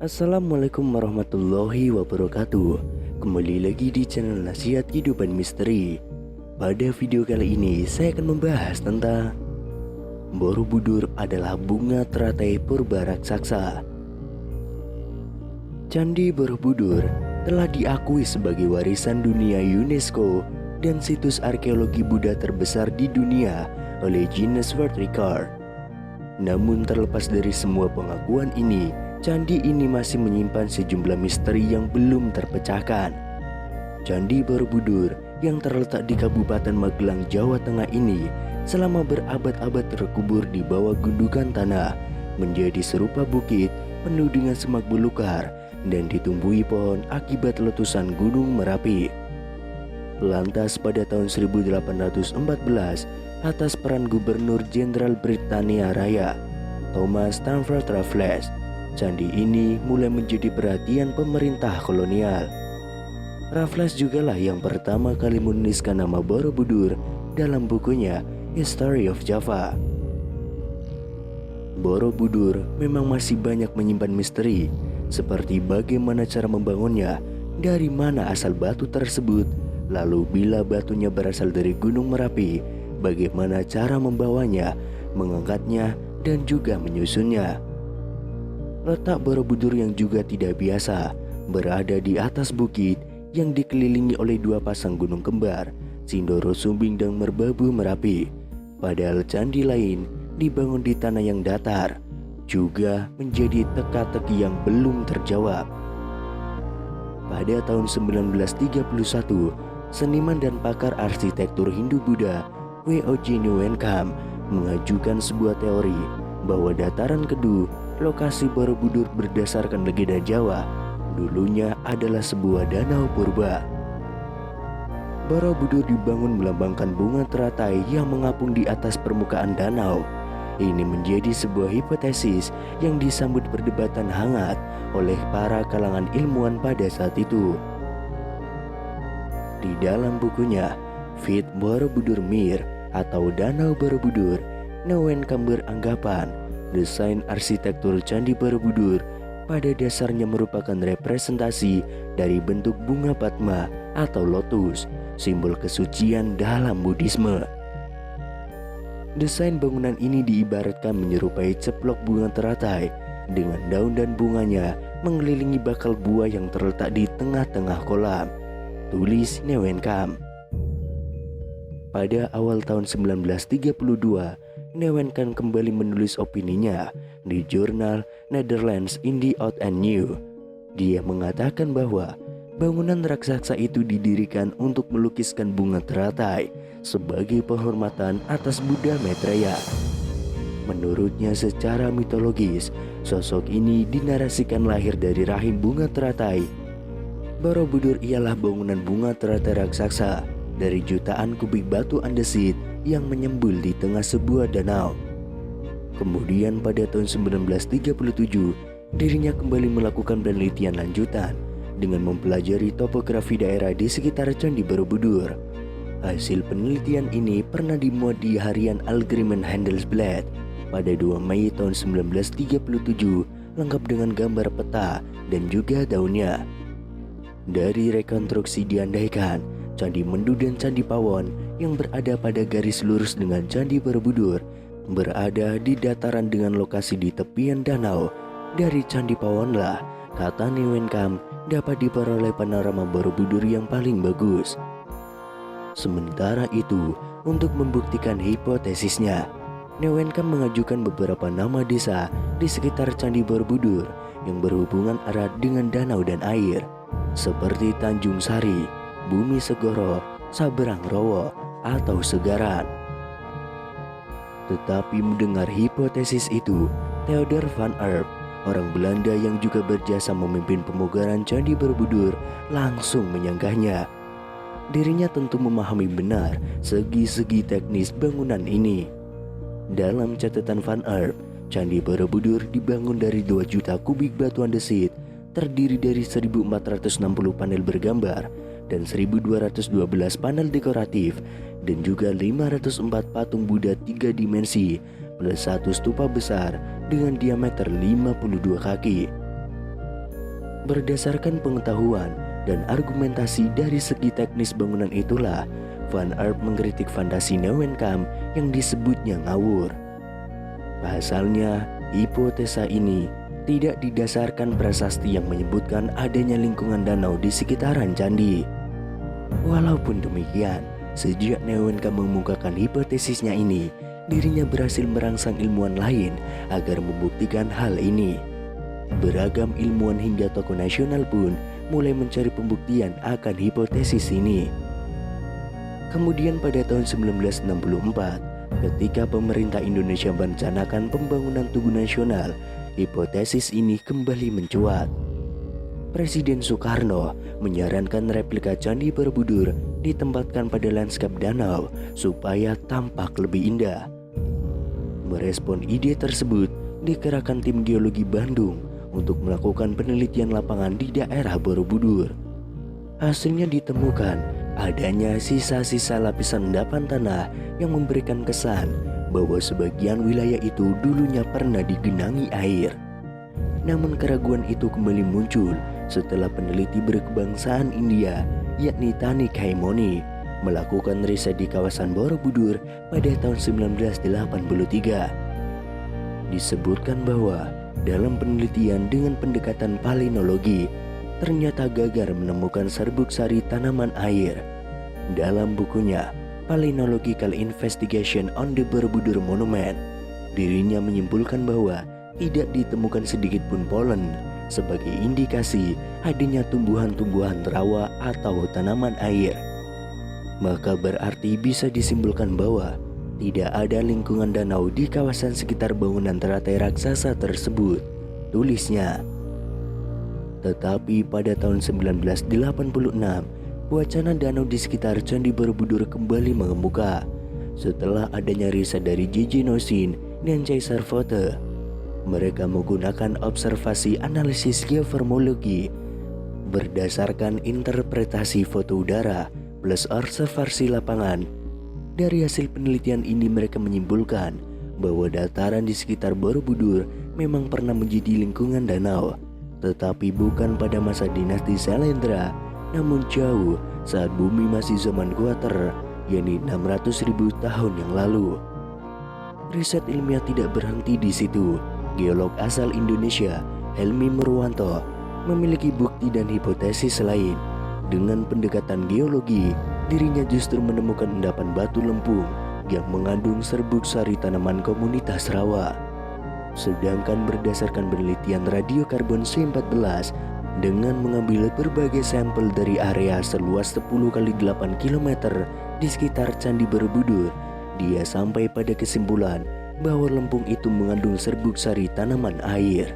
Assalamualaikum warahmatullahi wabarakatuh. Kembali lagi di channel Nasihat Kehidupan Misteri. Pada video kali ini saya akan membahas tentang Borobudur adalah bunga teratai purba raksasa. Candi Borobudur telah diakui sebagai warisan dunia UNESCO dan situs arkeologi Buddha terbesar di dunia oleh Guinness World Record. Namun terlepas dari semua pengakuan ini, candi ini masih menyimpan sejumlah misteri yang belum terpecahkan. Candi Borobudur yang terletak di Kabupaten Magelang, Jawa Tengah ini selama berabad-abad terkubur di bawah gundukan tanah, menjadi serupa bukit penuh dengan semak belukar dan ditumbuhi pohon akibat letusan Gunung Merapi. Lantas pada tahun 1814, atas peran Gubernur Jenderal Britania Raya, Thomas Stamford Raffles, candi ini mulai menjadi perhatian pemerintah kolonial. Raffles jugalah yang pertama kali menuliskan nama Borobudur dalam bukunya History of Java. Borobudur memang masih banyak menyimpan misteri, seperti bagaimana cara membangunnya, dari mana asal batu tersebut, lalu bila batunya berasal dari Gunung Merapi, bagaimana cara membawanya, mengangkatnya, dan juga menyusunnya. Letak Borobudur yang juga tidak biasa berada di atas bukit yang dikelilingi oleh dua pasang gunung kembar, Sindoro Sumbing dan Merbabu Merapi. Padahal candi lain dibangun di tanah yang datar, juga menjadi teka-teki yang belum terjawab. Pada tahun 1931, seniman dan pakar arsitektur Hindu-Buddha W.O.J. Nieuwenkamp mengajukan sebuah teori bahwa dataran Kedu, lokasi Borobudur berdasarkan legenda Jawa, dulunya adalah sebuah danau purba. Borobudur dibangun melambangkan bunga teratai yang mengapung di atas permukaan danau. Ini menjadi sebuah hipotesis yang disambut perdebatan hangat oleh para kalangan ilmuwan pada saat itu. Di dalam bukunya Fit Borobudur Mir atau Danau Borobudur, Nieuwenkamp beranggapan desain arsitektur Candi Borobudur pada dasarnya merupakan representasi dari bentuk bunga Padma atau lotus, simbol kesucian dalam Buddhisme. Desain bangunan ini diibaratkan menyerupai ceplok bunga teratai dengan daun dan bunganya mengelilingi bakal buah yang terletak di tengah-tengah kolam, tulis Nieuwenkamp. Pada awal tahun 1932, Nieuwenkamp kembali menulis opininya di jurnal Netherlands in the Oud and New. Dia mengatakan bahwa bangunan raksasa itu didirikan untuk melukiskan bunga teratai sebagai penghormatan atas Buddha Maitreya. Menurutnya secara mitologis, sosok ini dinarasikan lahir dari rahim bunga teratai. Borobudur ialah bangunan bunga teratai raksasa dari jutaan kubik batu andesit yang menyembul di tengah sebuah danau. Kemudian pada tahun 1937, dirinya kembali melakukan penelitian lanjutan dengan mempelajari topografi daerah di sekitar Candi Borobudur. Hasil penelitian ini pernah dimuat di harian Algemeen Handelsblad pada 2 Mei tahun 1937, lengkap dengan gambar peta dan juga daunnya. Dari rekonstruksi diandaikan Candi Mendu dan Candi Pawon yang berada pada garis lurus dengan Candi Borobudur berada di dataran dengan lokasi di tepian danau. Dari Candi Pawonlah, kata Nieuwenkamp, dapat diperoleh panorama Borobudur yang paling bagus. Sementara itu, untuk membuktikan hipotesisnya, Nieuwenkamp mengajukan beberapa nama desa di sekitar Candi Borobudur yang berhubungan erat dengan danau dan air, seperti Tanjung Sari, Bumi Segoro, Saberang Rowo, atau Segaran. Tetapi mendengar hipotesis itu, Theodor van Erp, orang Belanda yang juga berjasa memimpin pemugaran Candi Borobudur, langsung menyanggahnya. Dirinya tentu memahami benar segi-segi teknis bangunan ini. Dalam catatan van Erp, Candi Borobudur dibangun dari 2 juta kubik batu andesit, terdiri dari 1460 panel bergambar dan 1212 panel dekoratif, dan juga 504 patung Buddha 3 dimensi plus 1 stupa besar dengan diameter 52 kaki. Berdasarkan pengetahuan dan argumentasi dari segi teknis bangunan itulah, Van Erp mengkritik fantasi Neuwenkamp yang disebutnya ngawur. Pasalnya, hipotesa ini tidak didasarkan prasasti yang menyebutkan adanya lingkungan danau di sekitaran candi. Walaupun demikian, sejak Neuwenkamp mengemukakan hipotesisnya ini, dirinya berhasil merangsang ilmuwan lain agar membuktikan hal ini. Beragam ilmuwan hingga tokoh nasional pun mulai mencari pembuktian akan hipotesis ini. Kemudian pada tahun 1964, ketika pemerintah Indonesia merencanakan pembangunan Tugu Nasional, hipotesis ini kembali mencuat. Presiden Soekarno menyarankan replika Candi Borobudur ditempatkan pada lanskap danau supaya tampak lebih indah. Merespon ide tersebut, dikerahkan tim geologi Bandung untuk melakukan penelitian lapangan di daerah Borobudur. Hasilnya ditemukan adanya sisa-sisa lapisan endapan tanah yang memberikan kesan bahwa sebagian wilayah itu dulunya pernah digenangi air. Namun keraguan itu kembali muncul setelah peneliti berkebangsaan India yakni Tanik Haimoni melakukan riset di kawasan Borobudur pada tahun 1983. Disebutkan bahwa dalam penelitian dengan pendekatan palinologi, ternyata Gagar menemukan serbuk sari tanaman air. Dalam bukunya Palynological Investigation on the Borobudur Monument, dirinya menyimpulkan bahwa tidak ditemukan sedikit pun polen sebagai indikasi adanya tumbuhan-tumbuhan rawa atau tanaman air. Maka berarti bisa disimpulkan bahwa tidak ada lingkungan danau di kawasan sekitar bangunan teratai raksasa tersebut, tulisnya. Tetapi pada tahun 1986, wacana danau di sekitar Candi Borobudur kembali mengemuka setelah adanya riset dari J.J. Nosin dan Caesar Fote. Mereka menggunakan observasi analisis geoformologi berdasarkan interpretasi foto udara plus observasi lapangan. Dari hasil penelitian ini mereka menyimpulkan bahwa dataran di sekitar Borobudur memang pernah menjadi lingkungan danau, tetapi bukan pada masa dinasti Sailendra, namun jauh saat bumi masih zaman Quarter, yakni 600.000 tahun yang lalu. Riset ilmiah tidak berhenti di situ. Geolog asal Indonesia, Helmi Murwanto, memiliki bukti dan hipotesis lain. Dengan pendekatan geologi, dirinya justru menemukan endapan batu lempung yang mengandung serbuk sari tanaman komunitas rawa. Sedangkan berdasarkan penelitian radiokarbon C14 dengan mengambil berbagai sampel dari area seluas 10x8 km di sekitar Candi Borobudur, dia sampai pada kesimpulan bahwa lempung itu mengandung serbuk sari tanaman air.